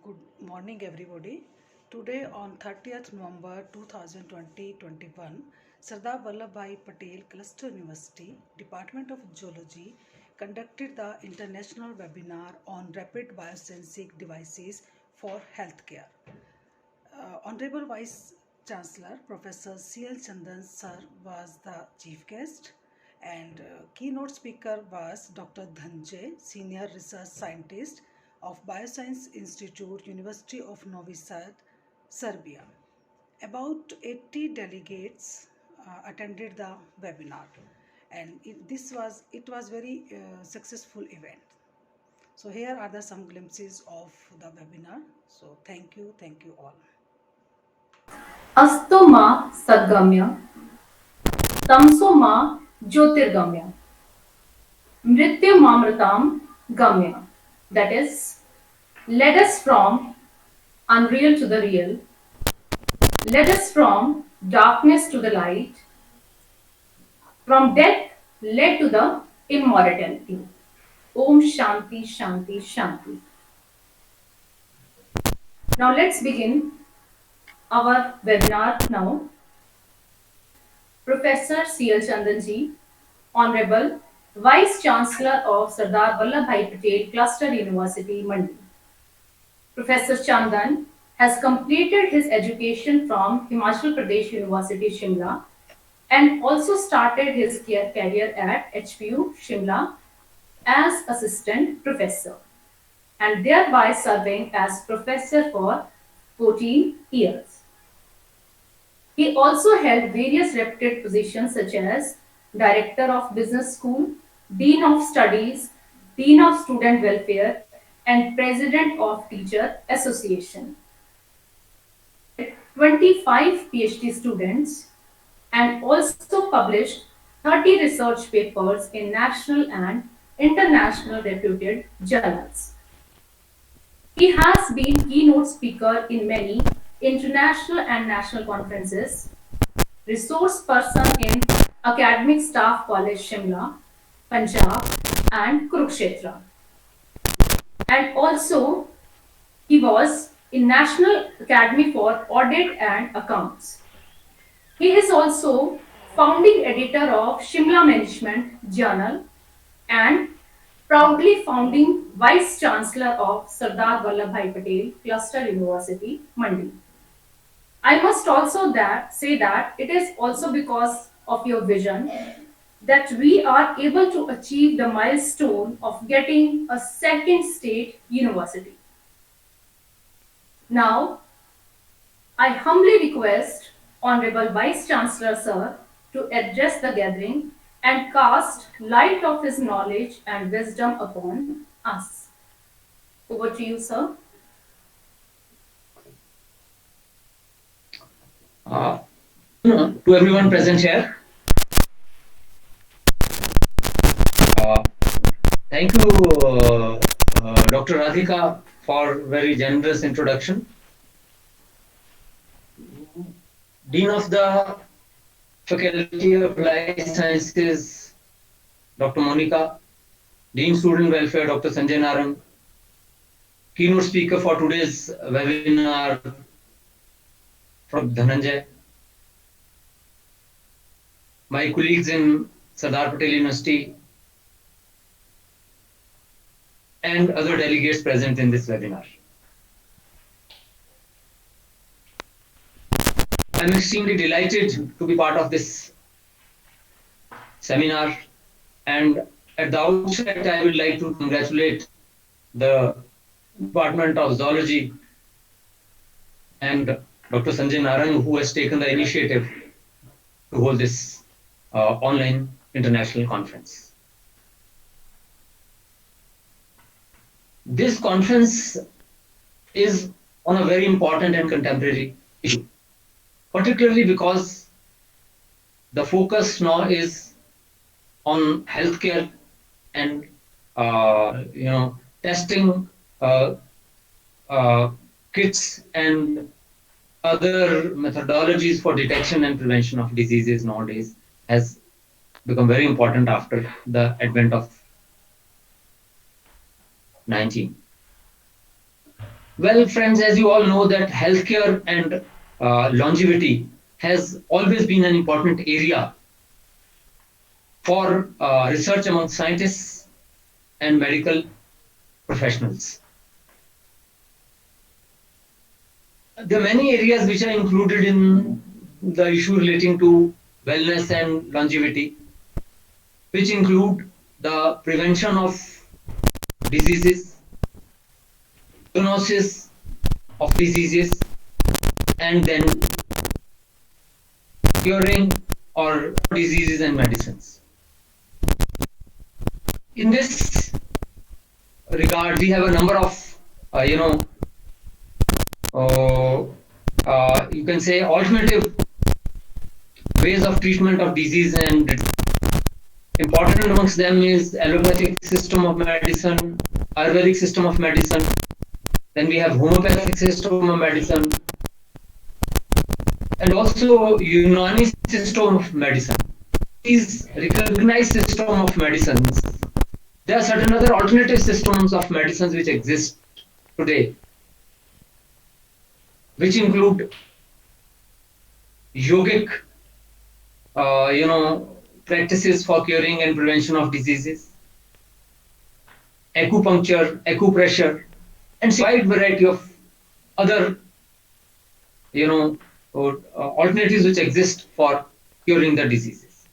Good morning, everybody. Today, on 30th November 2021, Sardar Vallabhbhai Patel Cluster University, Department of Geology, conducted the international webinar on rapid biosensing devices for healthcare. Honorable Vice Chancellor Professor C.L. Chandan Sir was the chief guest, and keynote speaker was Dr. Dhanjay, Senior Research Scientist of Bioscience Institute, University of Novi Sad, Serbia. About 80 delegates attended the webinar, and it was very successful event. So here are the some glimpses of the webinar. So thank you all. अस्तो मा सद्गम्य तमसो मा ज्योतिर्गम्य मृत्युमामृताम गम्य. That is, led us from unreal to the real, led us from darkness to the light, from death led to the immortality. Om Shanti Shanti Shanti. Now let's begin our webinar now. Professor C.L. Chandanji, Honorable Vice Chancellor of Sardar Vallabhbhai Patel Cluster University, Mandi. Professor Chandan has completed his education from Himachal Pradesh University, Shimla, and also started his career at HPU, Shimla, as assistant professor, and thereby serving as professor for 14 years. He also held various reputed positions such as Director of Business School, Dean of Studies, Dean of Student Welfare, and President of Teacher Association. 25 PhD students and also published 30 research papers in national and international reputed journals. He has been keynote speaker in many international and national conferences, resource person in Academic Staff College Shimla, Punjab and Kurukshetra. And also he was in National Academy for Audit and Accounts. He is also founding editor of Shimla Management Journal and proudly founding Vice Chancellor of Sardar Vallabhbhai Patel Cluster University, Mandi. I must also say that it is also because of your vision that we are able to achieve the milestone of getting a second state university. Now, I humbly request Honorable Vice Chancellor Sir to address the gathering and cast light of his knowledge and wisdom upon us. Over to you, sir. To everyone present here, thank you, Dr. Radhika, for very generous introduction. Dean of the Faculty of Life Sciences, Dr. Monica, Dean Student Welfare, Dr. Sanjay Narang, keynote speaker for today's webinar from Dhananjay, my colleagues in Sardar Patel University, and other delegates present in this webinar. I'm extremely delighted to be part of this seminar, and at the outset I would like to congratulate the Department of Zoology and Dr. Sanjay Narang, who has taken the initiative to hold this online international conference. This conference is on a very important and contemporary issue, particularly because the focus now is on healthcare and testing kits and other methodologies for detection and prevention of diseases nowadays has become very important after the advent of 19. Well, friends, as you all know that healthcare and longevity has always been an important area for research among scientists and medical professionals. There are many areas which are included in the issue relating to wellness and longevity, which include the prevention of diseases, diagnosis of diseases, and then curing or diseases and medicines. In this regard, we have a number of, you can say alternative ways of treatment of disease, and important amongst them is allopathic system of medicine, Ayurvedic system of medicine, then we have homeopathic system of medicine, and also Unani system of medicine. These recognized system of medicines, there are certain other alternative systems of medicines which exist today, which include yogic, practices for curing and prevention of diseases, acupuncture, acupressure, and a wide variety of other, alternatives which exist for curing the diseases.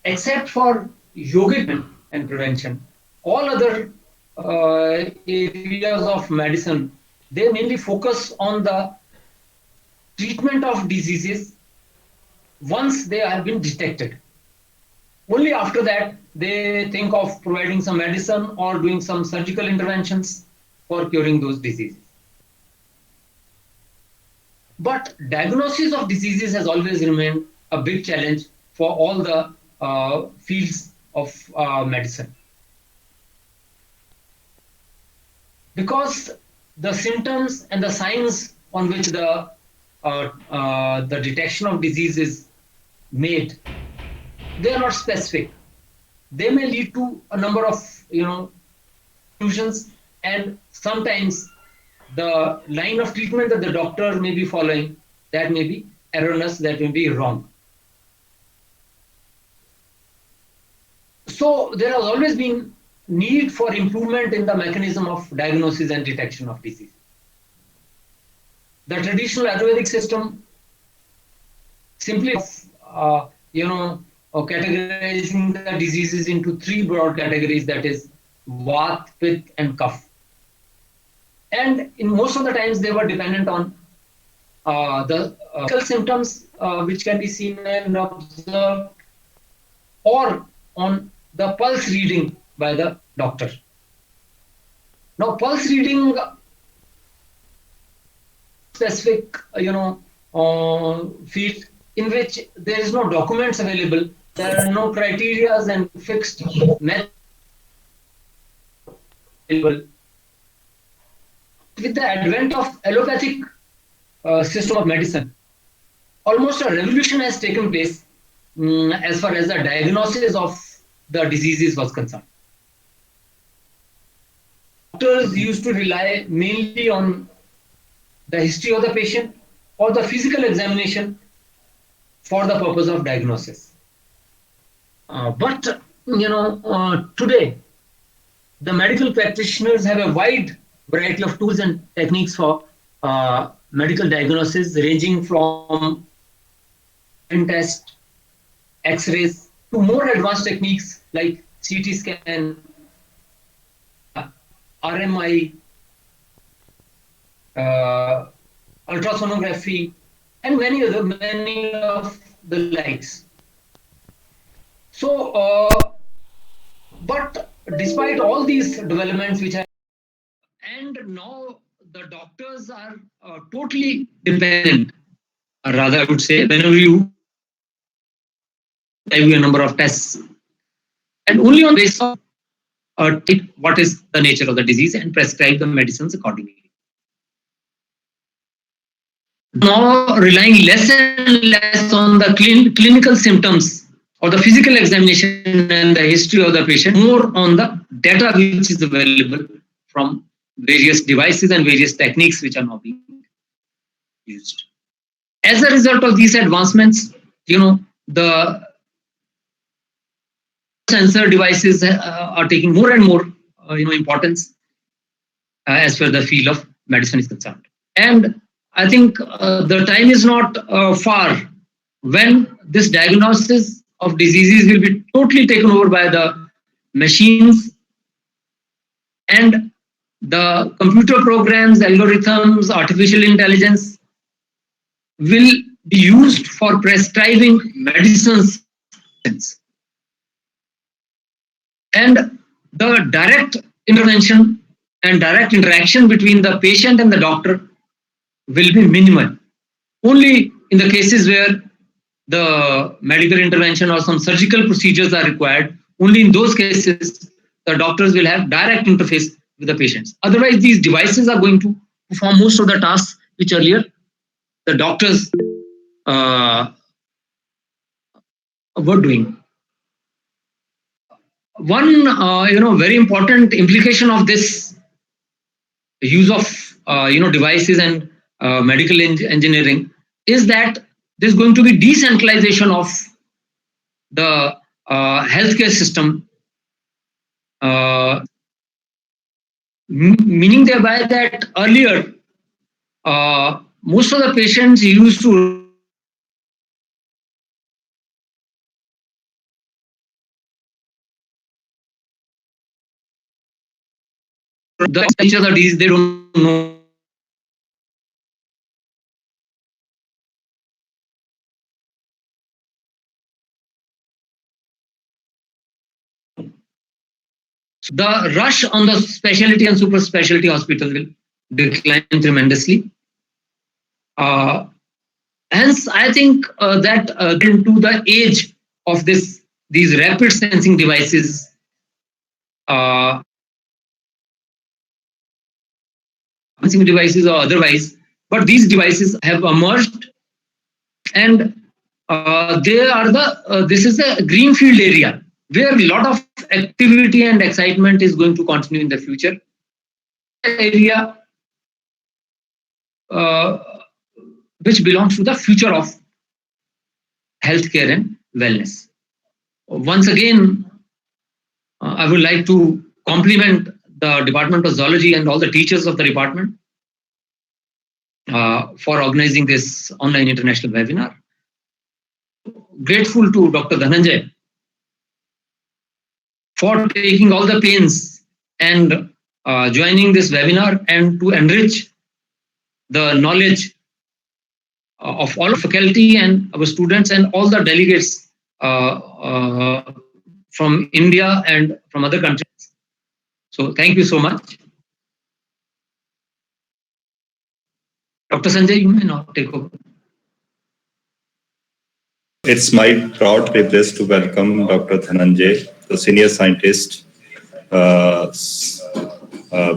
Except for yogic and prevention, all other areas of medicine, they mainly focus on the treatment of diseases once they have been detected. Only after that, they think of providing some medicine or doing some surgical interventions for curing those diseases. But diagnosis of diseases has always remained a big challenge for all the fields of medicine. Because the symptoms and the signs on which the detection of disease is made, they are not specific. They may lead to a number of confusions, and sometimes the line of treatment that the doctor may be following, that may be erroneous, that may be wrong. So there has always been need for improvement in the mechanism of diagnosis and detection of disease. The traditional Ayurvedic system simply categorizing the diseases into three broad categories, that is Vat, Pitta, and Kapha. And in most of the times they were dependent on the physical symptoms which can be seen and observed, or on the pulse reading by the doctor. Now, pulse reading, specific field in which there is no documents available, there are no criteria and fixed methods available. With the advent of allopathic system of medicine, almost a revolution has taken place as far as the diagnosis of the diseases was concerned. Doctors used to rely mainly on the history of the patient or the physical examination for the purpose of diagnosis. But today, the medical practitioners have a wide variety of tools and techniques for medical diagnosis, ranging from test, X-rays, to more advanced techniques like CT scan, RMI, ultrasonography, and many of the likes. So, but despite all these developments which are, and now the doctors are totally dependent, or rather I would say, whenever you give a number of tests, and only on basis of what is the nature of the disease and prescribe the medicines accordingly. Now relying less and less on the clinical symptoms or the physical examination and the history of the patient, more on the data which is available from various devices and various techniques which are now being used. As a result of these advancements, the sensor devices are taking more and more, importance as far as the field of medicine is concerned. And I think the time is not far when this diagnosis of diseases will be totally taken over by the machines, and the computer programs, algorithms, artificial intelligence will be used for prescribing medicines. And the direct intervention and direct interaction between the patient and the doctor will be minimal. Only in the cases where the medical intervention or some surgical procedures are required, only in those cases the doctors will have direct interface with the patients. Otherwise, these devices are going to perform most of the tasks which earlier the doctors were doing. One very important implication of this use of devices and medical engineering is that there's going to be decentralization of the healthcare system, meaning thereby that earlier most of the patients used to the nature of the disease, they don't know. The rush on the specialty and super specialty hospitals will decline tremendously. Hence, I think that into the age of these rapid sensing devices, sensing devices or otherwise, but these devices have emerged, and they are this is a greenfield area where a lot of activity and excitement is going to continue in the future. Area which belongs to the future of healthcare and wellness. Once again, I would like to compliment the Department of Zoology and all the teachers of the department for organizing this online international webinar. Grateful to Dr. Dhananjay for taking all the pains and joining this webinar and to enrich the knowledge of all faculty and our students and all the delegates from India and from other countries. So thank you so much. Dr. Sanjay, you may now take over. It's my proud privilege to welcome Dr. Dhananjay, the senior scientist,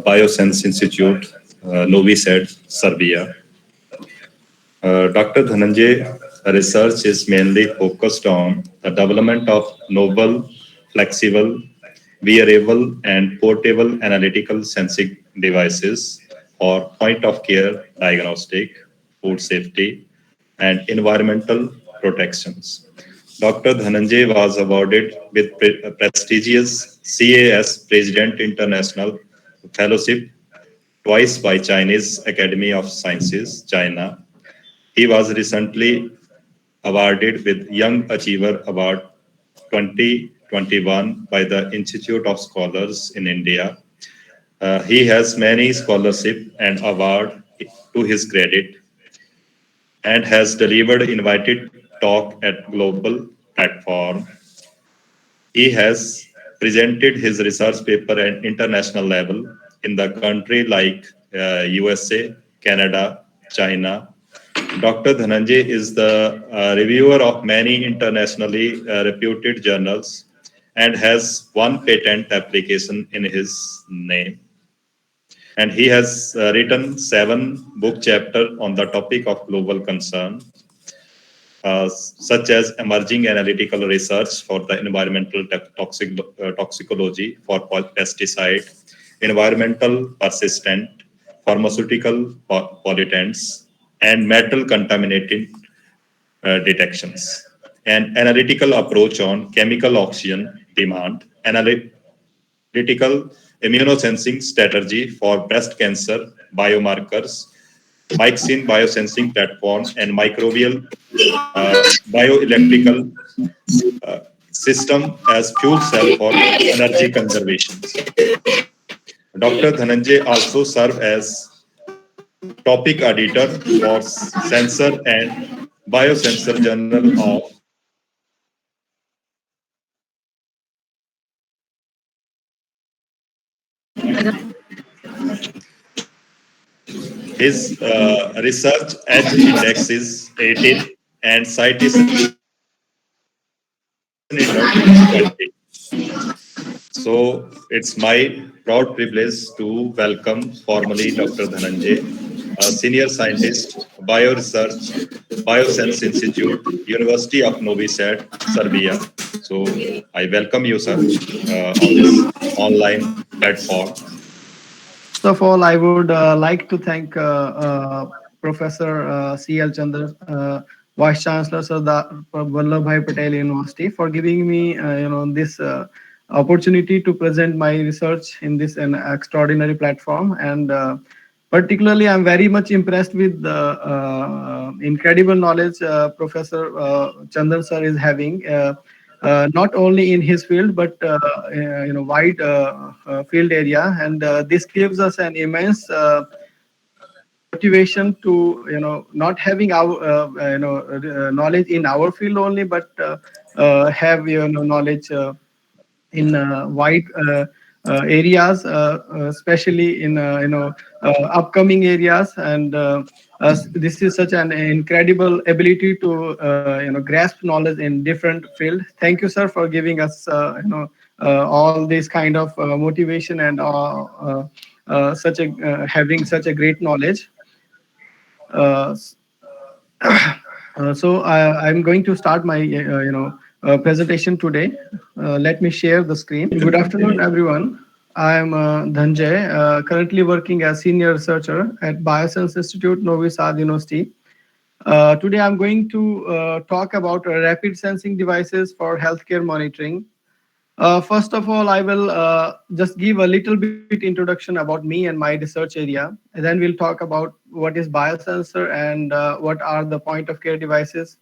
Biosense Institute, Novi Sad, Serbia. Dr. Dhananjay research is mainly focused on the development of novel, flexible, wearable, and portable analytical sensing devices for point-of-care diagnostic, food safety, and environmental protections. Dr. Dhananjay was awarded with prestigious CAS President International Fellowship twice by Chinese Academy of Sciences, China. He was recently awarded with Young Achiever Award 2021 by the Institute of Scholars in India. He has many scholarships and awards to his credit and has delivered invited talk at global platform. He has presented his research paper at international level in the country like USA, Canada, China. Dr. Dhananjay is the reviewer of many internationally reputed journals and has one patent application in his name. And he has written 7 book chapters on the topic of global concern, such as emerging analytical research for the environmental toxicology for pesticide, environmental persistent, pharmaceutical pollutants, and metal contaminated detections. An analytical approach on chemical oxygen demand, analytical immunosensing strategy for breast cancer biomarkers, MyXin biosensing platform, and microbial bioelectrical system as fuel cell for energy conservation. Dr. Dhananjay also served as topic editor for Sensor and Biosensor Journal of his research edge index is 18 and citation index 20. So it's my proud privilege to welcome formally Dr. Dhananjay, a senior scientist, Bioresearch, Biosense Institute, University of Novi Sad, Serbia. So I welcome you, sir, on this online platform. First of all, I would like to thank Professor C.L. Chandra, Vice Chancellor Sardar Vallabhbhai Patel University, for giving me, this opportunity to present my research in this an extraordinary platform. And particularly, I'm very much impressed with the incredible knowledge Professor Chandran sir is having. Not only in his field but wide field area, and this gives us an immense motivation to not having our knowledge in our field only, but have knowledge in wide areas, especially in upcoming areas. And this is such an incredible ability to grasp knowledge in different field. Thank you, sir, for giving us all this kind of motivation and having such a great knowledge. So I'm going to start my presentation today. Let me share the screen. Good afternoon, everyone. I am Dhananjay, currently working as senior researcher at Biosense Institute, Novi Sad University. Today, I'm going to talk about rapid sensing devices for healthcare monitoring. First of all, I will just give a little bit introduction about me and my research area. And then we'll talk about what is biosensor and what are the point of care devices.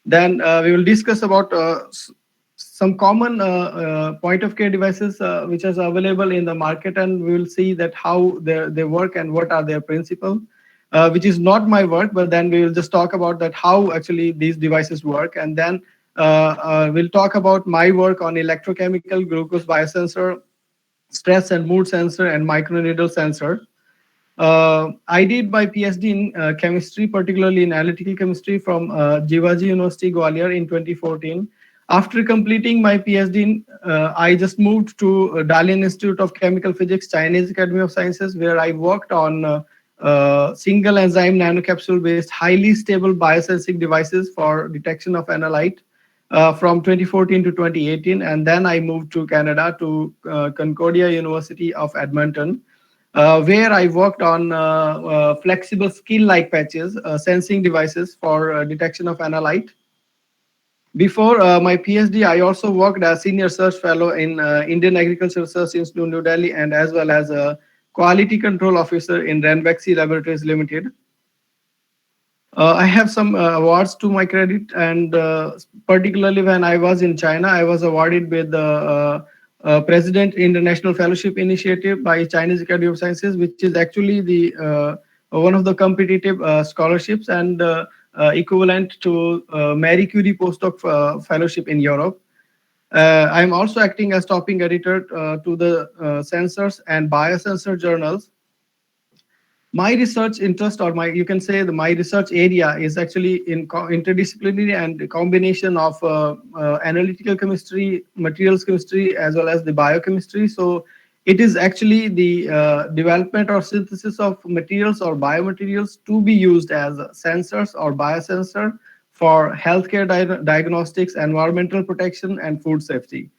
Then we will discuss about some common point of care devices which is available in the market, and we will see that how they work and what are their principles, which is not my work, but then we will just talk about that how actually these devices work. And then we'll talk about my work on electrochemical glucose biosensor, stress and mood sensor, and microneedle sensor. I did my PhD in chemistry, particularly in analytical chemistry from Jivaji University, Gwalior in 2014. After completing my PhD, I just moved to Dalian Institute of Chemical Physics, Chinese Academy of Sciences, where I worked on single enzyme nanocapsule-based, highly stable biosensing devices for detection of analyte from 2014 to 2018. And then I moved to Canada to Concordia University of Edmonton, where I worked on flexible skin-like patches, sensing devices for detection of analyte. Before my PhD, I also worked as senior research fellow in Indian Agricultural Research Institute, New Delhi, and as well as a quality control officer in Ranbaxy Laboratories Limited. I have some awards to my credit, and particularly when I was in China, I was awarded with the President International Fellowship Initiative by Chinese Academy of Sciences, which is actually the one of the competitive scholarships and equivalent to Marie Curie postdoc fellowship in Europe. I'm also acting as topic editor to the Sensors and Biosensor journals. My research interest, or you can say my research area, is actually in interdisciplinary and combination of analytical chemistry, materials chemistry, as well as the biochemistry. So it is actually the development or synthesis of materials or biomaterials to be used as sensors or biosensor for healthcare diagnostics, environmental protection, and food safety.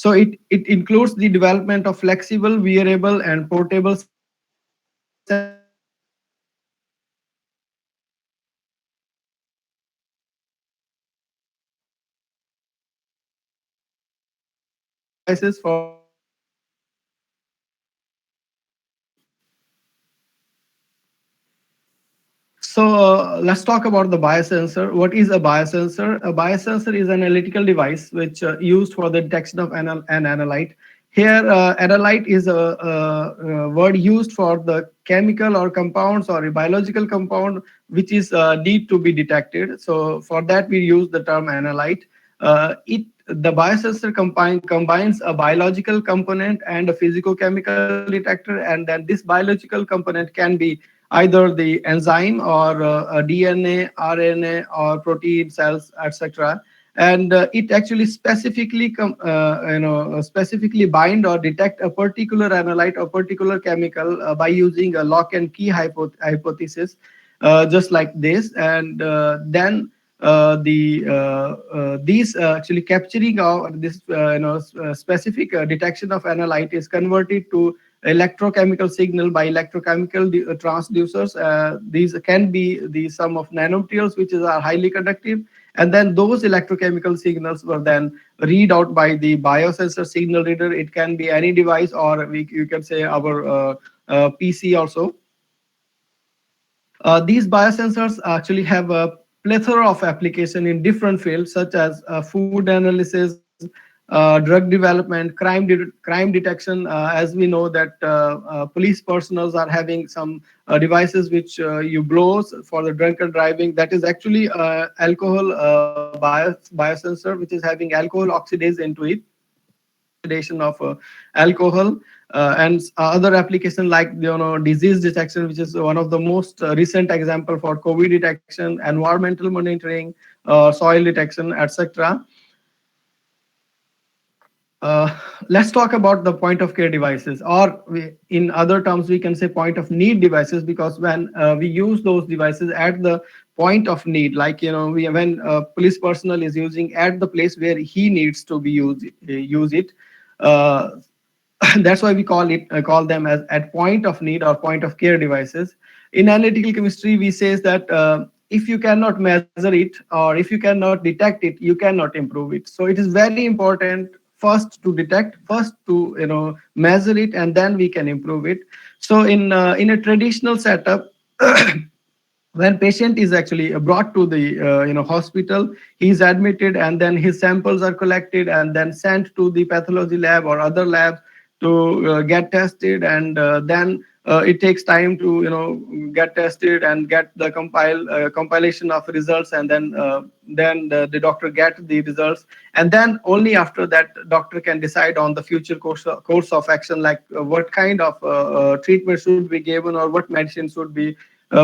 So it includes the development of flexible, wearable, and portable sensors for So let's talk about the biosensor. What is a biosensor? A biosensor is an analytical device which used for the detection of an analyte. Here, analyte is a word used for the chemical or compounds or a biological compound which is need to be detected. So for that, we use the term analyte. The biosensor combines a biological component and a physicochemical detector, and then this biological component can be either the enzyme or a DNA, RNA, or protein cells, etc. And it actually specifically bind or detect a particular analyte or particular chemical by using a lock and key hypothesis, just like this. And then these actually capturing this specific detection of analyte is converted to electrochemical signal by electrochemical transducers. These can be the sum of nanomaterials which are highly conductive, and then those electrochemical signals were then read out by the biosensor signal reader. It can be any device, or you can say our PC also. These biosensors actually have a plethora of application in different fields, such as food analysis, drug development, crime detection. As we know that police personnel are having some devices which you blows for the drunken driving. That is actually alcohol biosensor, which is having alcohol oxidase into it, oxidation of alcohol. And other application like disease detection, which is one of the most recent example for COVID detection, environmental monitoring, soil detection, etc. Let's talk about the point of care devices, or in other terms, we can say point of need devices, because when we use those devices at the point of need, like when police personnel is using at the place where he needs to be use it. Uh, that's why we call them as at point of need or point of care devices. In analytical chemistry, we say that if you cannot measure it or if you cannot detect it, you cannot improve it. So it is very important first to detect, first to measure it, and then we can improve it. So in a traditional setup, when patient is actually brought to the hospital, he is admitted, and then his samples are collected and then sent to the pathology lab or other labs to get tested, and then it takes time to get tested and get the compilation of results, and then the doctor get the results, and then only after that doctor can decide on the future course of action, like what kind of treatment should be given or what medicine should be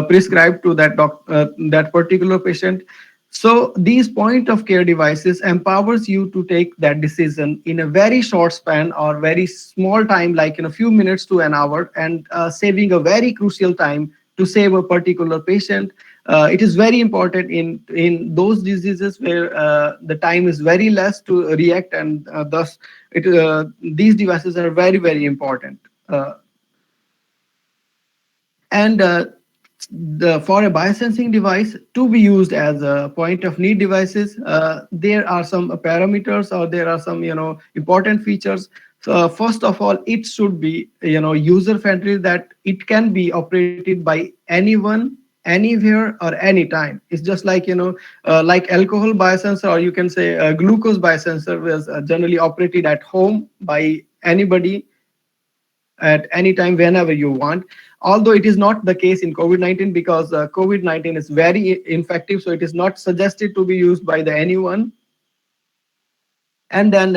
prescribed to that particular patient. So these point of care devices empowers you to take that decision in a very short span or very small time, like in a few minutes to an hour, and saving a very crucial time to save a particular patient. It is very important in those diseases where the time is very less to react, and thus these devices are very, very important. And for a biosensing device to be used as a point of need devices, there are some parameters, or there are some important features. So first of all, it should be user friendly, that it can be operated by anyone, anywhere, or anytime. It's just like like alcohol biosensor, or you can say glucose biosensor, was generally operated at home by anybody at any time whenever you want. Although it is not the case in COVID-19, because COVID-19 is very infective, so it is not suggested to be used by anyone. And then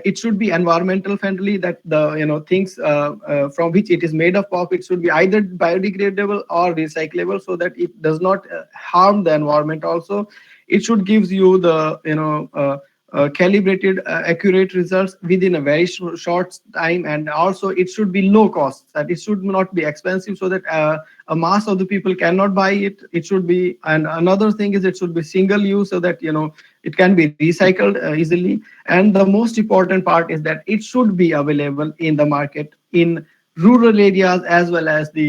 it should be environmental friendly, that the things from which it is made of, it should be either biodegradable or recyclable, so that it does not harm the environment. Also, it should gives you the calibrated accurate results within a very short time, and also it should be low cost, that it should not be expensive, so that a mass of the people cannot buy it. It should be, and another thing is it should be single use, so that it can be recycled easily, and the most important part is that it should be available in the market in rural areas as well as the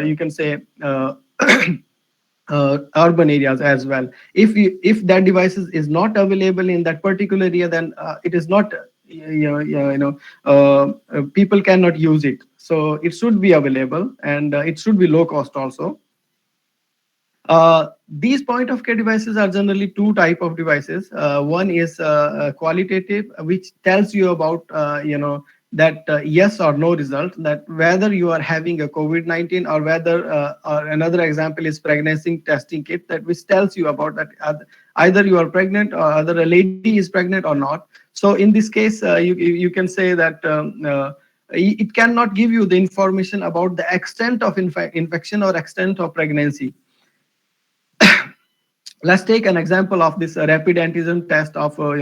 you can say urban areas as well. If that device is not available in that particular area, then it is not people cannot use it. So it should be available, and it should be low cost also. These point of care devices are generally two type of devices. One is qualitative, which tells you about that yes or no result, that whether you are having a COVID-19, or whether or another example is pregnancy testing kit, that which tells you about that either you are pregnant or either a lady is pregnant or not. So in this case, you can say that it cannot give you the information about the extent of infection or extent of pregnancy. Let's take an example of this rapid antigen test of for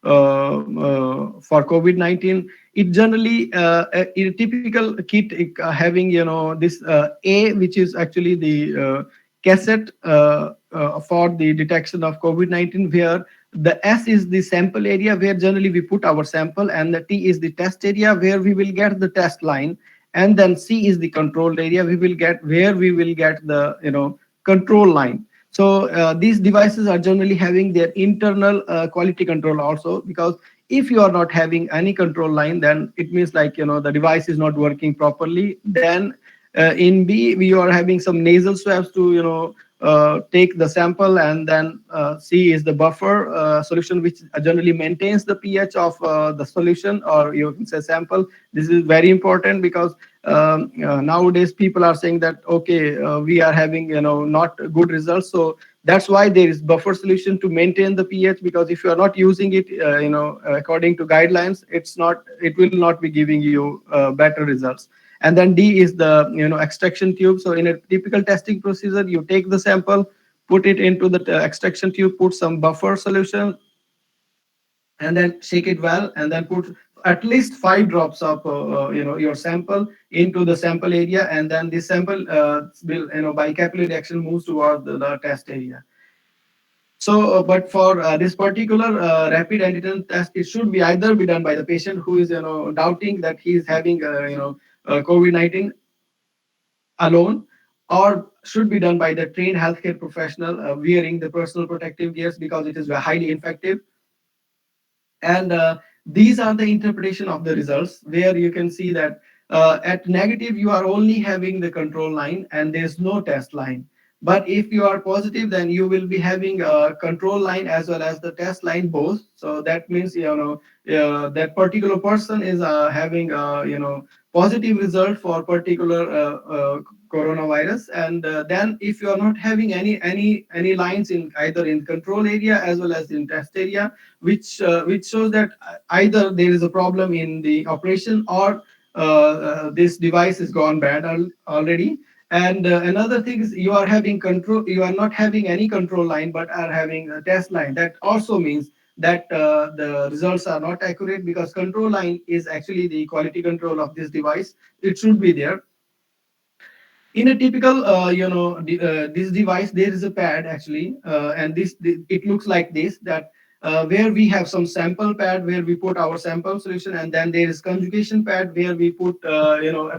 COVID-19. It generally in a typical kit having this A, which is actually the cassette for the detection of COVID-19, where the S is the sample area where generally we put our sample, and the T is the test area where we will get the test line, and then C is the control area we will get the control line. So these devices are generally having their internal quality control also, because if you are not having any control line, then it means like the device is not working properly. Then in B, we are having some nasal swabs to take the sample, and then C is the buffer solution, which generally maintains the pH of the solution, or you can say sample. This is very important because nowadays people are saying that okay, we are having not good results. So that's why there is buffer solution to maintain the pH, because if you are not using it according to guidelines, it will not be giving you better results. And then D is the extraction tube. So in a typical testing procedure, you take the sample, put it into the extraction tube, put some buffer solution, and then shake it well, and then put at least 5 drops of your sample into the sample area, and then this sample will by capillary action moves towards the test area. So but for this particular rapid antigen test, it should be either be done by the patient who is doubting that he is having COVID-19 alone, or should be done by the trained healthcare professional wearing the personal protective gears, because it is highly effective. And these are the interpretation of the results, where you can see that at negative you are only having the control line and there's no test line. But if you are positive, then you will be having a control line as well as the test line both. So that means that particular person is having positive result for particular coronavirus. And then if you are not having any lines in either in control area as well as in test area, which shows that either there is a problem in the operation, or this device is gone bad already. And another thing is you are not having any control line but are having a test line. That also means that the results are not accurate, because control line is actually the quality control of this device. It should be there. In a typical this device, there is a pad actually, and it looks like this, that where we have some sample pad where we put our sample solution, and then there is conjugation pad where we put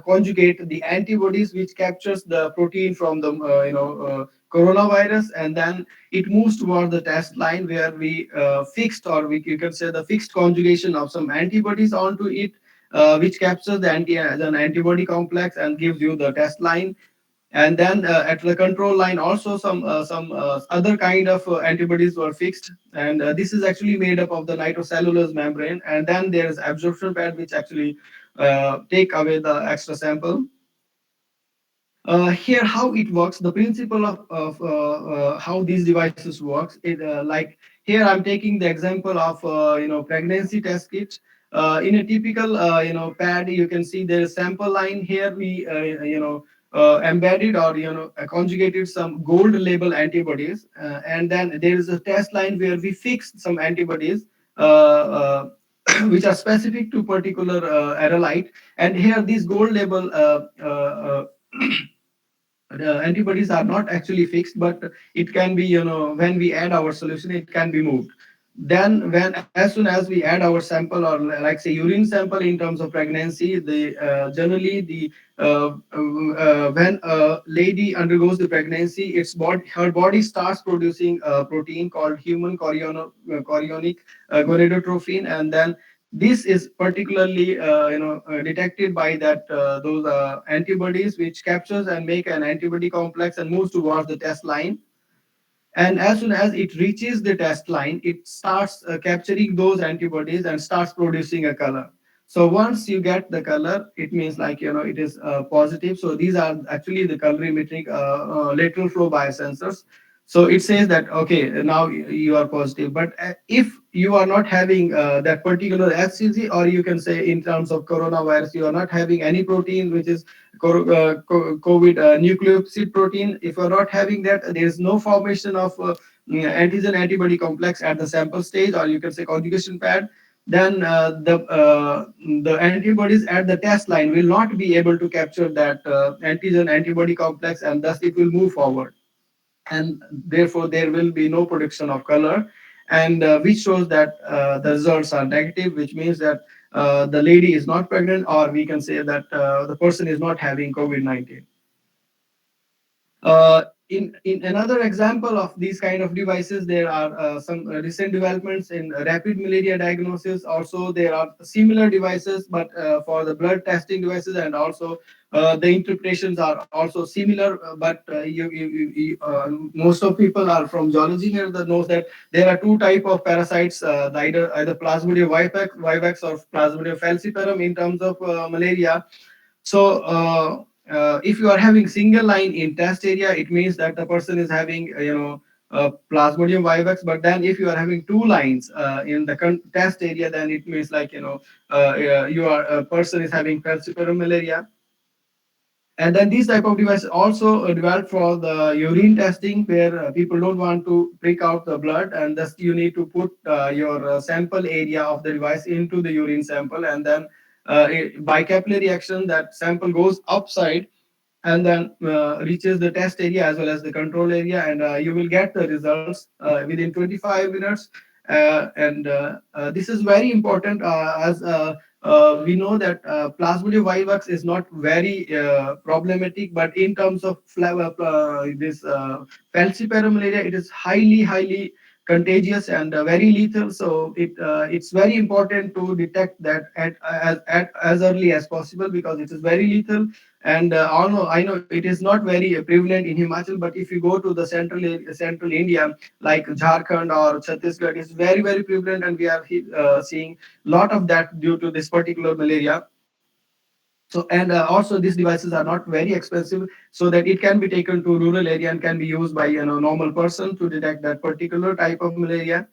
conjugate the antibodies which captures the protein from the coronavirus, and then it moves toward the test line where we fixed, or you can say the fixed conjugation of some antibodies onto it, which captures the antibody complex and gives you the test line. And then at the control line also some other kind of antibodies were fixed, and this is actually made up of the nitrocellulose membrane. And then there is absorption pad which actually take away the extra sample. Here how it works, the principle of how these devices works, like here I'm taking the example of pregnancy test kit. In a typical pad, you can see there is sample line. Here we embedded or conjugated some gold label antibodies, and then there is a test line where we fixed some antibodies which are specific to particular aerolite. And here these gold label antibodies are not actually fixed, but it can be, when we add our solution, it can be moved. Then when as soon as we add our sample, or like say urine sample, in terms of pregnancy, the generally the when a lady undergoes the pregnancy, her body starts producing a protein called human chorionic gonadotrophin, and then this is particularly detected by that those antibodies, which captures and make an antibody complex and moves towards the test line. And as soon as it reaches the test line, it starts capturing those antibodies and starts producing a color. So once you get the color, it means like, it is positive. So these are actually the colorimetric lateral flow biosensors. So it says that, okay, now you are positive. But if you are not having that particular HCG, or you can say in terms of coronavirus, you are not having any protein which is COVID nucleoside protein. If you're not having that, there is no formation of antigen antibody complex at the sample stage, or you can say conjugation pad. Then the antibodies at the test line will not be able to capture that antigen antibody complex, and thus it will move forward, and therefore there will be no production of color, and which shows that the results are negative, which means that the lady is not pregnant, or we can say that the person is not having COVID-19. In another example of these kind of devices, there are some recent developments in rapid malaria diagnosis. Also, there are similar devices, but for the blood testing devices, and also the interpretations are also similar. But most of people are from zoology here that knows that there are two type of parasites, either Plasmodium vivax or Plasmodium falciparum in terms of malaria. So if you are having single line in test area, it means that the person is having Plasmodium vivax. But then if you are having two lines in the test area, then it means like you are a person is having falciparum malaria. And then these type of devices also developed for the urine testing, where people don't want to prick out the blood, and thus you need to put your sample area of the device into the urine sample, and then by capillary action, that sample goes upside and then reaches the test area as well as the control area, and you will get the results within 25 minutes. And this is very important, as we know that Plasmodium vivax is not very problematic, but in terms of this falciparum malaria, it is highly contagious and very lethal. So it's very important to detect that as early as possible, because it is very lethal. And I know it is not very prevalent in Himachal, but if you go to the central India, like Jharkhand or Chhattisgarh, it's very prevalent, and we are seeing lot of that due to this particular malaria. So, and also these devices are not very expensive, so that it can be taken to rural area and can be used by normal person to detect that particular type of malaria.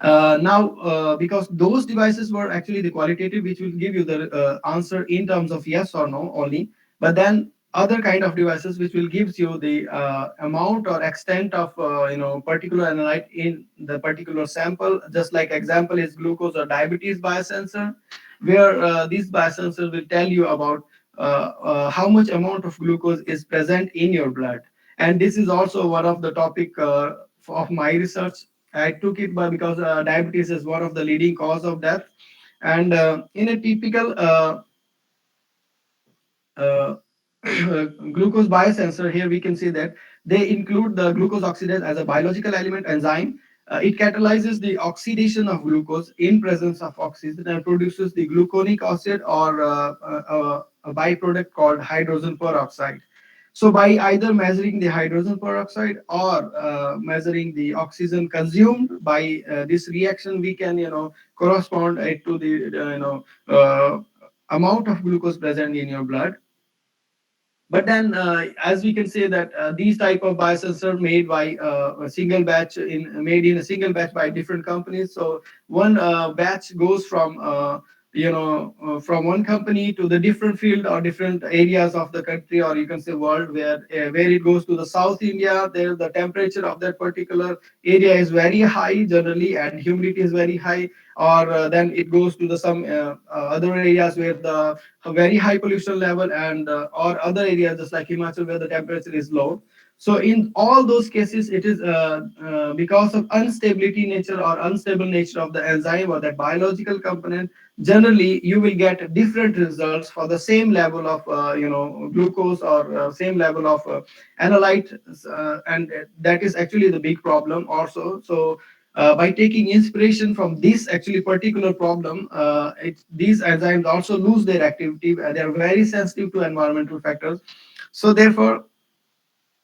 Now, because those devices were actually the qualitative, which will give you the answer in terms of yes or no only, but then other kind of devices which will gives you the amount or extent of particular analyte in the particular sample. Just like example is glucose or diabetes biosensor, where these biosensors will tell you about how much amount of glucose is present in your blood. And this is also one of the topic of my research. I took it because diabetes is one of the leading cause of death. And in a typical uh, glucose biosensor, here we can see that they include the glucose oxidase as a biological element enzyme. It catalyzes the oxidation of glucose in presence of oxygen and produces the gluconic acid, or a byproduct called hydrogen peroxide. So by either measuring the hydrogen peroxide or measuring the oxygen consumed by this reaction, we can correspond it to the amount of glucose present in your blood. But then, as we can say that these type of biosensor made by a single batch made in a single batch by different companies. So one batch goes from from one company to the different field or different areas of the country, or you can say world, where it goes to the South India, there the temperature of that particular area is very high generally, and humidity is very high. Or then it goes to the some other areas where the a very high pollution level, and or other areas just like Himachal where the temperature is low. So in all those cases, it is because of instability nature or unstable nature of the enzyme or that biological component. Generally, you will get different results for the same level of glucose, or same level of analyte, and that is actually the big problem also. So by taking inspiration from this actually particular problem, these enzymes also lose their activity. They are very sensitive to environmental factors. So therefore,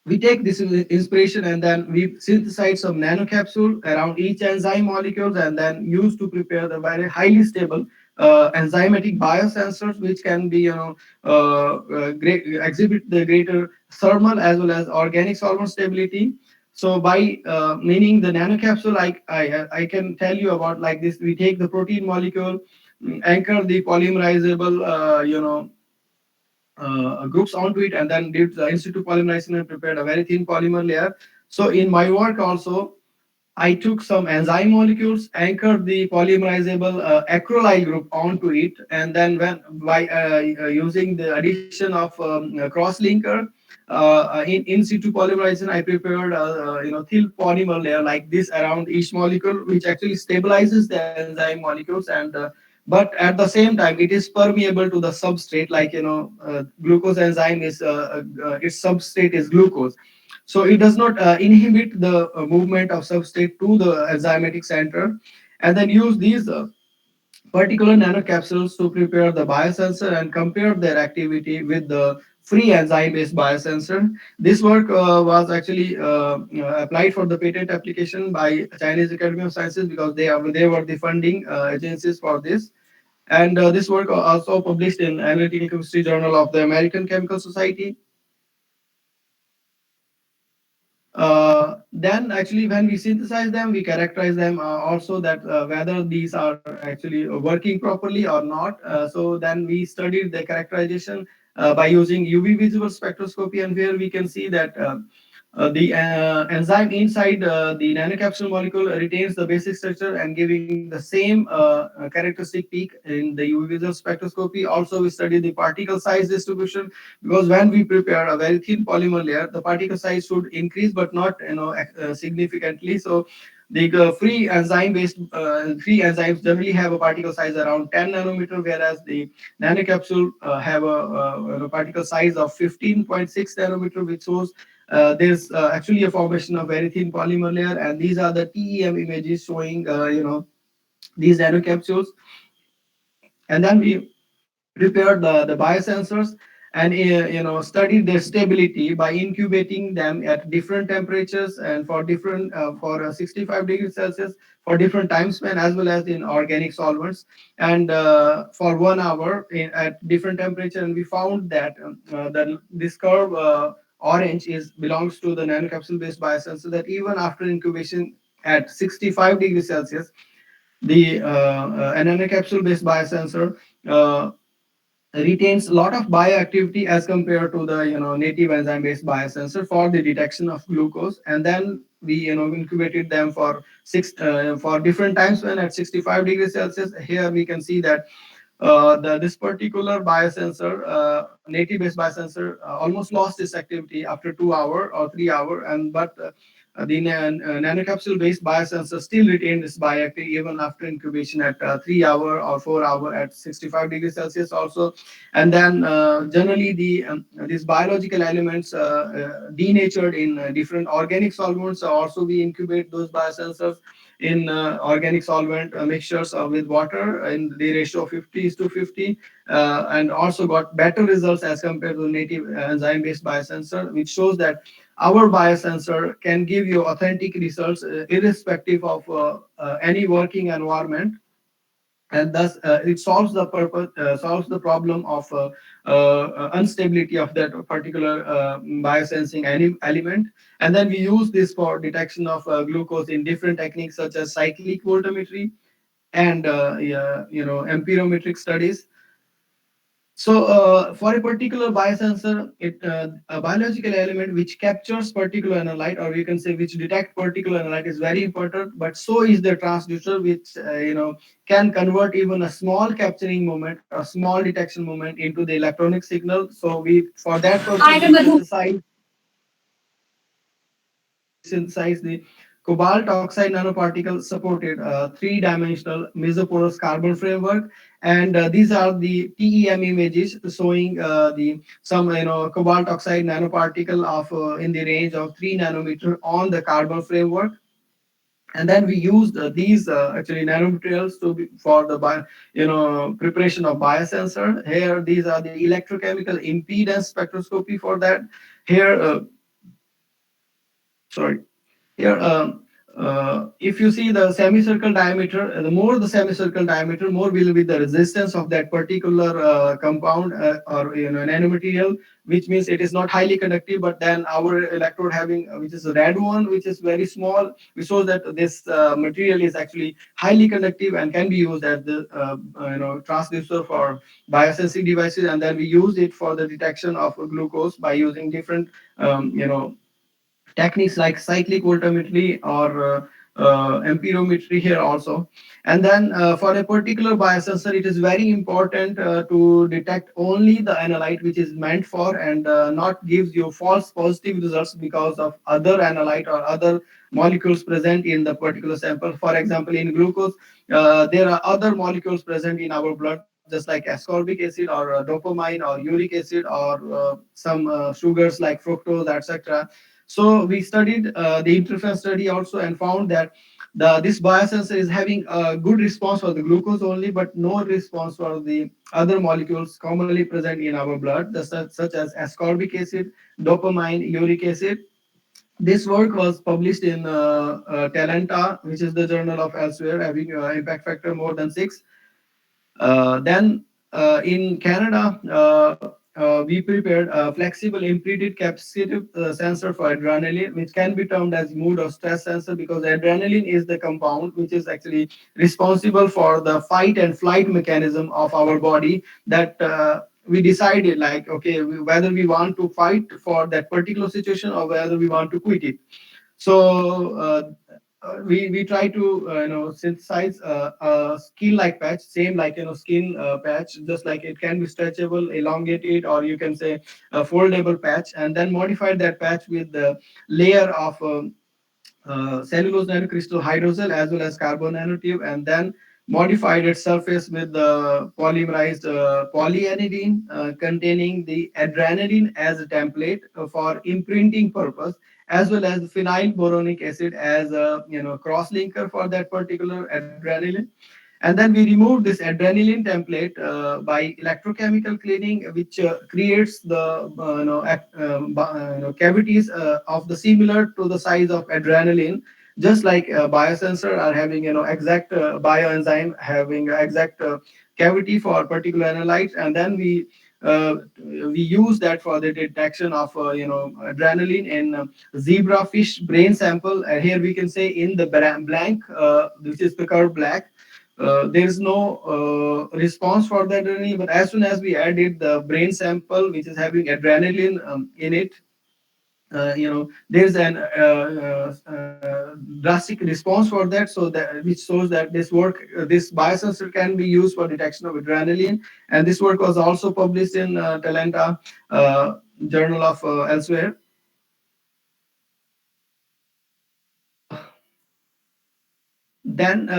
we take this inspiration, and then we synthesize some nanocapsule around each enzyme molecules, and then use to prepare the very highly stable enzymatic biosensors, which can be exhibit the greater thermal as well as organic solvent stability. So by meaning the nanocapsule, I can tell you about like this. We take the protein molecule, anchor the polymerizable groups onto it, and then did the in situ polymerization and prepared a very thin polymer layer. So in my work also, I took some enzyme molecules, anchored the polymerizable acrylyl group onto it, and then when by using the addition of cross-linker in situ polymerization, I prepared thin polymer layer like this around each molecule, which actually stabilizes the enzyme molecules, and but at the same time, it is permeable to the substrate. Like glucose enzyme is its substrate is glucose, so it does not inhibit the movement of substrate to the enzymatic center. And then use these particular nanocapsules to prepare the biosensor and compare their activity with the free enzyme-based biosensor. This work was actually applied for the patent application by Chinese Academy of Sciences, because they were the funding agencies for this. And this work also published in Analytical Chemistry Journal of the American Chemical Society. Then actually when we synthesize them, we characterize them also, that whether these are actually working properly or not. So then we studied the characterization by using UV visible spectroscopy, and where we can see that the enzyme inside the nanocapsule molecule retains the basic structure and giving the same characteristic peak in the UV visual spectroscopy. Also, we study the particle size distribution, because when we prepare a very thin polymer layer, the particle size should increase, but not significantly. So the free enzymes generally have a particle size around 10 nanometer, whereas the nanocapsule have a particle size of 15.6 nanometer, which shows there's actually a formation of very thin polymer layer. And these are the TEM images showing these nanocapsules. And then we prepared the biosensors, and studied their stability by incubating them at different temperatures, and for different for 65 degrees Celsius for different time span, as well as in organic solvents, and for 1 hour at different temperature. And we found that this curve orange is belongs to the nanocapsule based biosensor, that even after incubation at 65 degrees Celsius, the nanocapsule based biosensor uh, retains a lot of bioactivity as compared to the native enzyme based biosensor for the detection of glucose. And then we incubated them for for different times when at 65 degrees Celsius. Here we can see that this particular biosensor, native based biosensor, almost lost its activity after 2 hour or 3 hour, and but the nanocapsule based biosensor still retained its bioactivity even after incubation at 3 hour or 4 hour at 65 degrees Celsius also. And then generally these biological elements denatured in different organic solvents. Also we incubate those biosensors in organic solvent mixtures with water in the ratio of 50:50, and also got better results as compared to native enzyme based biosensor, which shows that our biosensor can give you authentic results irrespective of any working environment. And thus it solves the problem of instability of that particular biosensing element. And then we use this for detection of glucose in different techniques such as cyclic voltammetry, and yeah, amperometric studies. So, for a particular biosensor, a biological element which captures particular analyte, or you can say which detect particular analyte, is very important. But so is the transducer, which can convert even a small capturing moment, a small detection moment, into the electronic signal. So, we for that purpose we synthesize the cobalt oxide nanoparticle supported three-dimensional mesoporous carbon framework, and these are the TEM images showing the some cobalt oxide nanoparticle of in the range of 3 nanometer on the carbon framework. And then we used these actually nanomaterials for the preparation of biosensor. Here these are the electrochemical impedance spectroscopy for that. Here sorry Here, if you see the semicircle diameter, the more the semicircle diameter, more will be the resistance of that particular compound or nanomaterial, which means it is not highly conductive. But then our electrode having, which is a red one, which is very small, we show that this material is actually highly conductive and can be used as the transducer for biosensing devices. And then we use it for the detection of glucose by using different techniques like cyclic voltammetry or amperometry here also. And then for a particular biosensor, it is very important to detect only the analyte which is meant for, and not gives you false positive results because of other analyte or other molecules present in the particular sample. For example, in glucose, there are other molecules present in our blood, just like ascorbic acid or dopamine or uric acid or some sugars like fructose, etc. So we studied the interference study also and found that this biosensor is having a good response for the glucose only, but no response for the other molecules commonly present in our blood, such as ascorbic acid, dopamine, uric acid. This work was published in Talenta, which is the journal of Elsewhere, having impact factor more than 6. Then in Canada, we prepared a flexible impeded capacitive sensor for adrenaline, which can be termed as mood or stress sensor, because adrenaline is the compound which is actually responsible for the fight and flight mechanism of our body. That we decided, like, okay, whether we want to fight for that particular situation or whether we want to quit it. So we try to synthesize a skin like patch, same like skin patch, just like it can be stretchable, elongated, or you can say a foldable patch, and then modify that patch with the layer of cellulose nanocrystal hydrogel as well as carbon nanotube, and then modified its surface with the polymerized polyaniline containing the adrenaline as a template for imprinting purpose, as well as phenyl boronic acid as a cross linker for that particular adrenaline. And then we removed this adrenaline template by electrochemical cleaning, which creates the cavities of the similar to the size of adrenaline, just like biosensor are having exact bioenzyme having exact cavity for particular analytes. And then we use that for the detection of adrenaline in zebra fish brain sample. Here we can say in the blank, which is the curved black, there is no response for the adrenaline. But as soon as we added the brain sample which is having adrenaline in it, there's an drastic response for that. So that, which shows that this biosensor can be used for detection of adrenaline. And this work was also published in Talenta, journal of Elsewhere. Then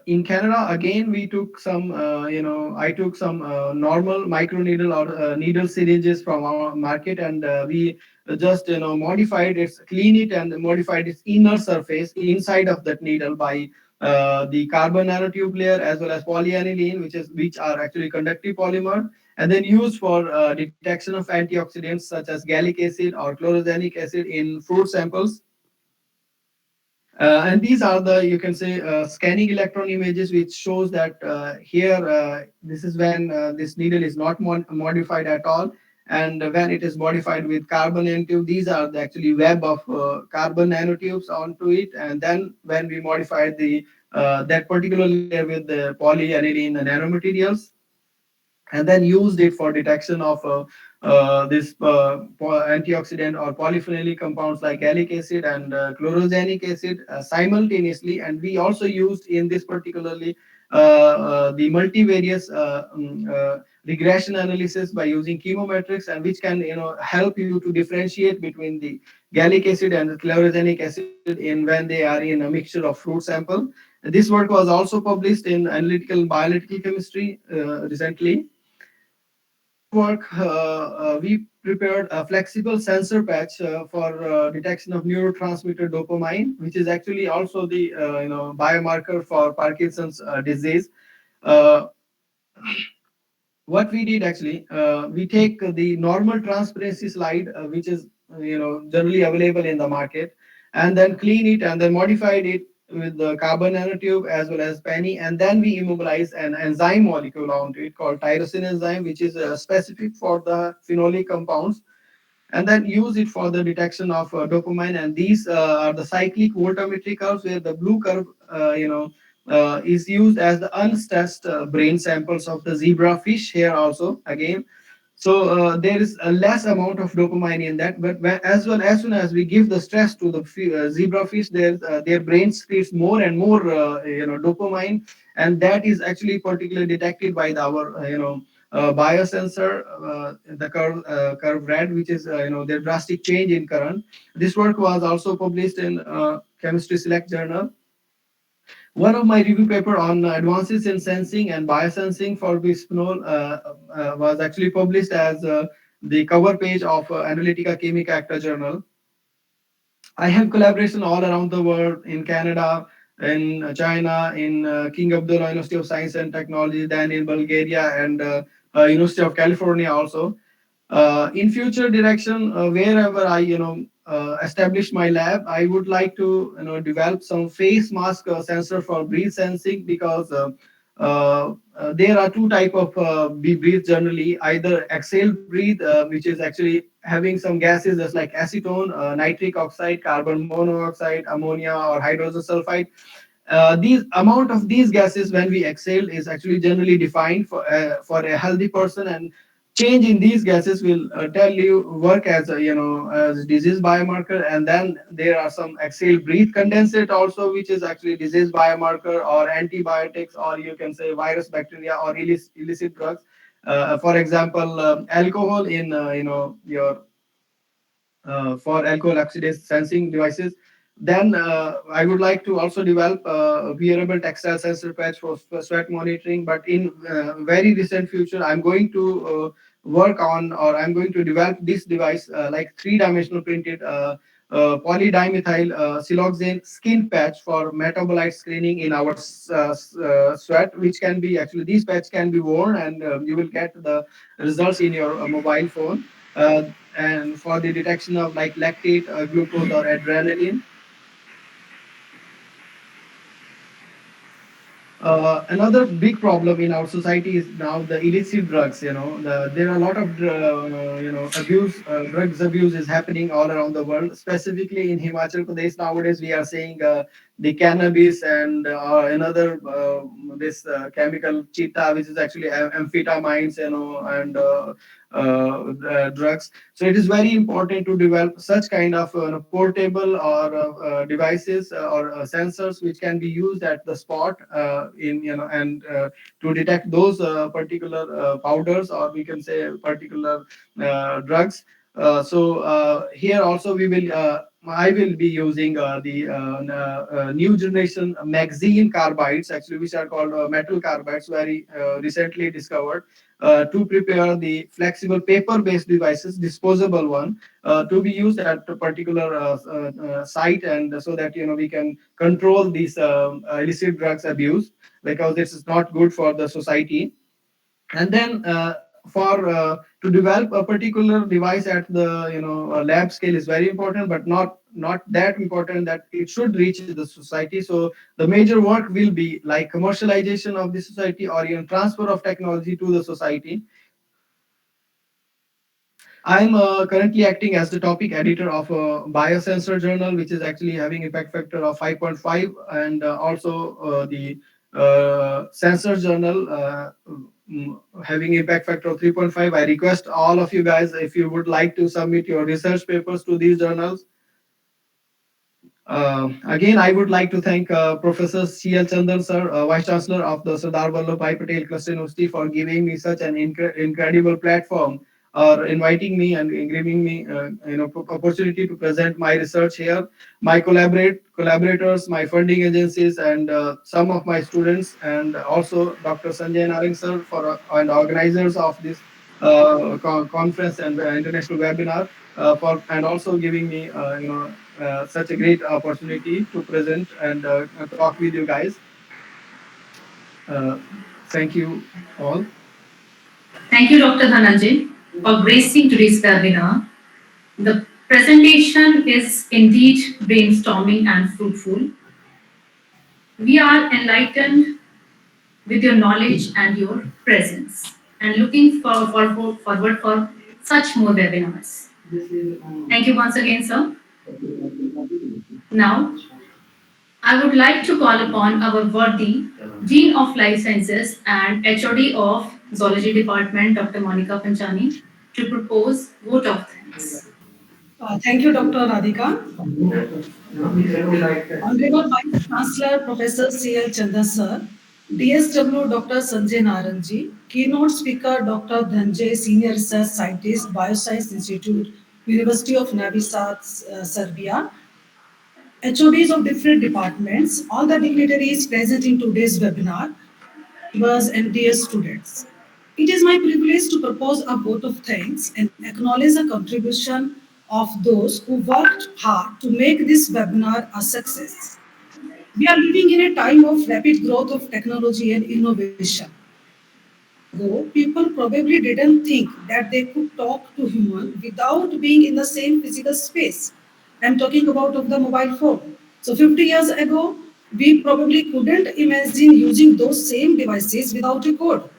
in Canada, again, we took some, I took some normal microneedle or needle syringes from our market, and we just, modified it, clean it, and modified its inner surface inside of that needle by the carbon nanotube layer as well as polyaniline, which are actually conductive polymer, and then used for detection of antioxidants such as gallic acid or chlorogenic acid in fruit samples. And these are the, you can say, scanning electron images, which shows that here, this is when this needle is not modified at all. And when it is modified with carbon nanotube, these are the actually web of carbon nanotubes onto it. And then when we modified the that particular layer with the polyaniline nanomaterials, and then used it for detection of this antioxidant or polyphenolic compounds like gallic acid and chlorogenic acid simultaneously. And we also used in this particularly the multivarious regression analysis by using chemometrics, and which can help you to differentiate between the gallic acid and the chlorogenic acid in when they are in a mixture of fruit sample. This work was also published in Analytical Bioanalytical Chemistry recently. Work, we prepared a flexible sensor patch for detection of neurotransmitter dopamine, which is actually also the biomarker for Parkinson's disease. Uh, what we did actually, we take the normal transparency slide, which is generally available in the market, and then clean it and then modified it with the carbon nanotube as well as penny, and then we immobilize an enzyme molecule onto it called tyrosine enzyme, which is specific for the phenolic compounds, and then use it for the detection of dopamine. And these are the cyclic voltammetry curves, where the blue curve, is used as the unstressed brain samples of the zebra fish here also again. So there is a less amount of dopamine in that, but as well, as soon as we give the stress to the zebra fish, their brain secretes more and more dopamine, and that is actually particularly detected by our biosensor, the curve red, which is their drastic change in current. This work was also published in Chemistry Select journal. One of my review paper on advances in sensing and biosensing for bisphenol was actually published as the cover page of Analytica Chemica Acta journal. I have collaboration all around the world, in Canada, in China, in King Abdullah University of Science and Technology, then in Bulgaria and University of California also. In future direction, wherever I establish my lab, I would like to develop some face mask sensor for breath sensing, because there are two type of breathe generally: either exhaled breathe, which is actually having some gases just like acetone, nitric oxide, carbon monoxide, ammonia, or hydrogen sulfide. These amount of these gases when we exhale is actually generally defined for a healthy person, and change in these gases will tell you work as a as disease biomarker. And then there are some exhale breathe condensate also, which is actually disease biomarker, or antibiotics, or you can say virus, bacteria, or illicit drugs. For example, alcohol in your for alcohol oxidase sensing devices. Then I would like to also develop a wearable textile sensor patch for sweat monitoring. But in very recent future, I'm going to work on, or I'm going to develop this device, like three-dimensional printed polydimethyl siloxane skin patch for metabolite screening in our sweat, which can be actually, these patch can be worn, and you will get the results in your mobile phone. And for the detection of like lactate, glucose, or adrenaline. Another big problem in our society is now the illicit drugs. There are a lot of abuse, drugs abuse is happening all around the world. Specifically in Himachal Pradesh nowadays, we are seeing the cannabis and another this chemical cheetah, which is actually amphetamines, and drugs. So it is very important to develop such kind of portable or devices or sensors which can be used at the spot, in and to detect those particular powders, or we can say particular drugs. So here also we will I will be using the new generation magazine carbides, actually, which are called metal carbides, very recently discovered, to prepare the flexible paper-based devices, disposable one, to be used at a particular site, and so that we can control these illicit drugs abuse, because this is not good for the society. And then for to develop a particular device at the lab scale is very important, but not that important that it should reach the society. So the major work will be like commercialization of the society, or even transfer of technology to the society. I'm currently acting as the topic editor of a biosensor journal, which is actually having impact factor of 5.5, and also the sensor journal having impact factor of 3.5. I request all of you guys, if you would like to submit your research papers to these journals. Again, I would like to thank Professor C.L. Chandan, sir, Vice Chancellor of the Sardar Vallabhbhai Patel Cluster University, for giving me such an incredible platform, or inviting me and giving me, opportunity to present my research here. My collaborators, my funding agencies, and some of my students, and also Dr. Sanjay Narang, sir, and organizers of this conference and international webinar, and also giving me, such a great opportunity to present and talk with you guys. Uh, Thank you all. Thank you, Dr. Dhananjay, for gracing today's webinar. The presentation is indeed brainstorming and fruitful. We are enlightened with your knowledge and your presence, and looking forward for such more webinars. Thank you once again, sir. Now, I would like to call upon our worthy Dean of Life Sciences and HOD of Zoology Department, Dr. Monica Panchani, to propose vote of thanks. Thank you, Dr. Radhika. Honorable Vice Chancellor Professor C.L. Chandan sir, DSW Dr. Sanjay Naranji, Keynote Speaker Dr. Dhanjay, Senior Research Scientist, Bioscience Institute, University of Novi Sad, Serbia, HODs of different departments, all the dignitaries present in today's webinar, was and dear students. It is my privilege to propose a vote of thanks and acknowledge the contribution of those who worked hard to make this webinar a success. We are living in a time of rapid growth of technology and innovation. Ago, people probably didn't think that they could talk to human without being in the same physical space. I'm talking about of the mobile phone. So 50 years ago, we probably couldn't imagine using those same devices without a code,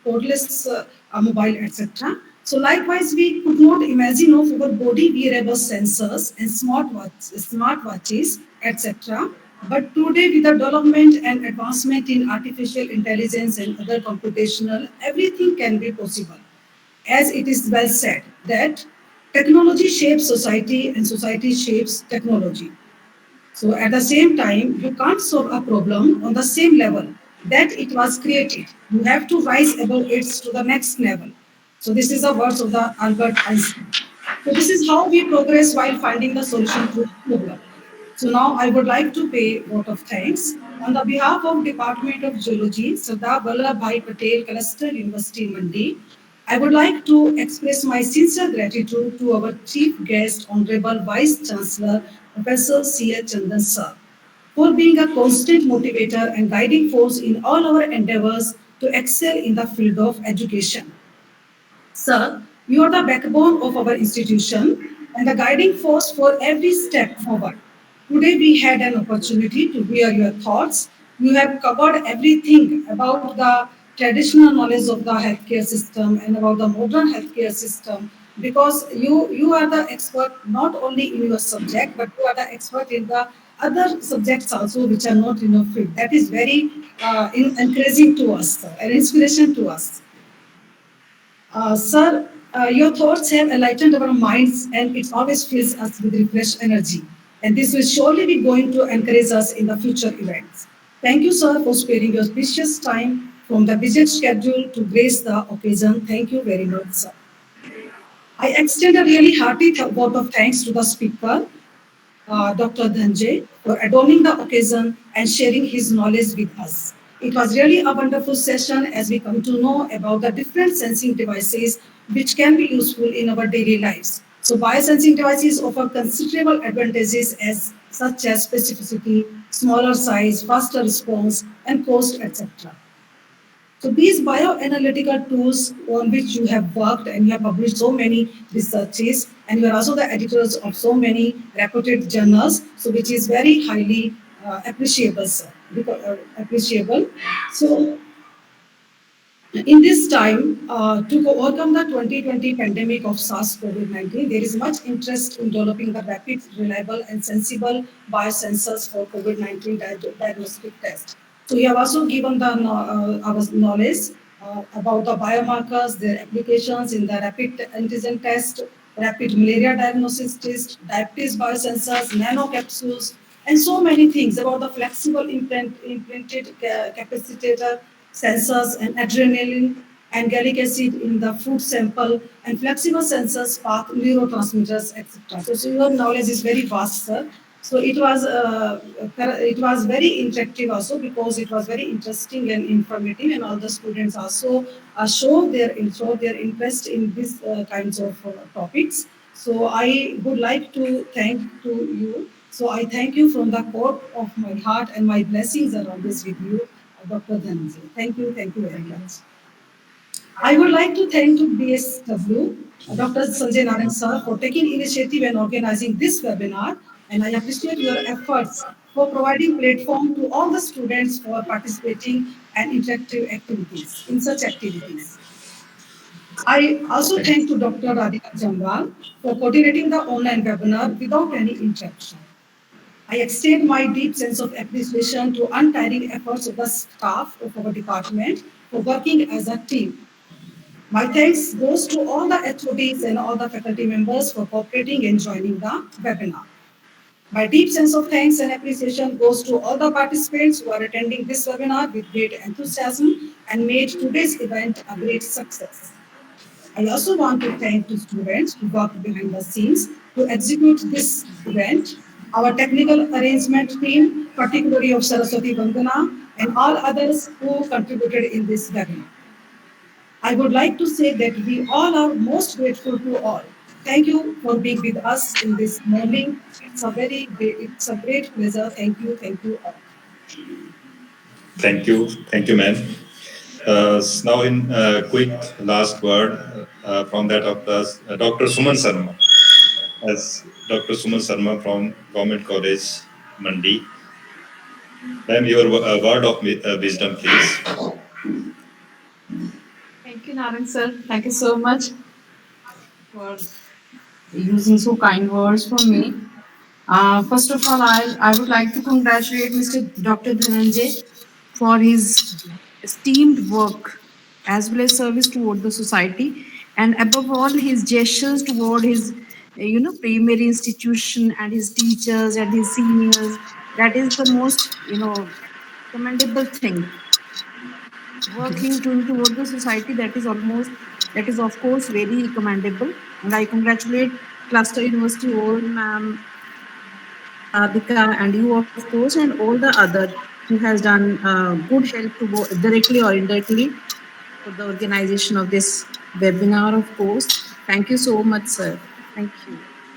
codeless mobile, etc. So likewise, we could not imagine of our body wearable sensors and smartwatches, etc. But today, with the development and advancement in artificial intelligence and other computational, everything can be possible. As it is well said, that technology shapes society and society shapes technology. So at the same time, you can't solve a problem on the same level that it was created. You have to rise above it to the next level. So this is the words of the Albert Einstein. So this is how we progress while finding the solution to a problem. So now I would like to pay vote of thanks on the behalf of Department of Geology, Sardar Vallabhbhai Patel Cluster University, Mandi. I would like to express my sincere gratitude to our chief guest, Honorable Vice Chancellor, Professor C.H. Chandan sir, for being a constant motivator and guiding force in all our endeavors to excel in the field of education. Sir, you are the backbone of our institution and the guiding force for every step forward. Today we had an opportunity to hear your thoughts. You have covered everything about the traditional knowledge of the healthcare system and about the modern healthcare system, because you are the expert not only in your subject, but you are the expert in the other subjects also which are not in your field. That is very encouraging to us, sir, and inspiration to us. Sir, your thoughts have enlightened our minds and it always fills us with refreshed energy. And this will surely be going to encourage us in the future events. Thank you, sir, for sparing your precious time from the busy schedule to grace the occasion. Thank you very much, sir. I extend a really hearty vote of thanks to the speaker, Dr. Dhanjay, for adorning the occasion and sharing his knowledge with us. It was really a wonderful session as we come to know about the different sensing devices which can be useful in our daily lives. So biosensing devices offer considerable advantages such as specificity, smaller size, faster response, and cost, etc. So these bioanalytical tools on which you have worked and you have published so many researches, and you are also the editors of so many reputed journals, so which is very highly appreciable, sir. Appreciable. So In this time, to overcome the 2020 pandemic of SARS-CoV-19, there is much interest in developing the rapid, reliable, and sensible biosensors for COVID-19 diagnostic test. So we have also given the our knowledge about the biomarkers, their applications in the rapid antigen test, rapid malaria diagnosis test, diabetes biosensors, nanocapsules, and so many things about the flexible implanted capacitor sensors and adrenaline and gallic acid in the food sample and flexible sensors, path, neurotransmitters, etc. So your knowledge is very vast, sir. So it was very interactive also because it was very interesting and informative, and all the students also show their interest in these kinds of topics. So I would like to thank to you. So I thank you from the core of my heart, and my blessings are always with you, Dr. Dhananjay. Thank you very much. I would like to thank to BSW, Dr. Sanjay Narayan sir, for taking initiative and organizing this webinar, and I appreciate your efforts for providing platform to all the students for participating and interactive activities in such activities. I also thank to Dr. Radhika Jambal for coordinating the online webinar without any interruption. I extend my deep sense of appreciation to untiring efforts of the staff of our department for working as a team. My thanks goes to all the HODs and all the faculty members for cooperating and joining the webinar. My deep sense of thanks and appreciation goes to all the participants who are attending this webinar with great enthusiasm and made today's event a great success. I also want to thank the students who worked behind the scenes to execute this event, our technical arrangement team, particularly of Saraswati Vandana, and all others who contributed in this webinar. I would like to say that we all are most grateful to all. Thank you for being with us in this morning. It's a great pleasure. Thank you all. Thank you, ma'am. Now, in quick last word from that of Dr. Suman Sarma, as Dr. Suman Sarma from Government College, Mandi. Ma'am, your word of wisdom, please. Thank you, Naren sir. Thank you so much for using so kind words for me. First of all, I would like to congratulate Mr. Dr. Dhananjay for his esteemed work as well as service toward the society, and above all his gestures toward his primary institution and his teachers and his seniors. That is the most commendable thing. Working toward the society, that is of course very commendable, and I congratulate Cluster University all ma'am Adhika and you of course, and all the other who has done good help to directly or indirectly for the organization of this webinar, of course. Thank you so much, sir. Thank you.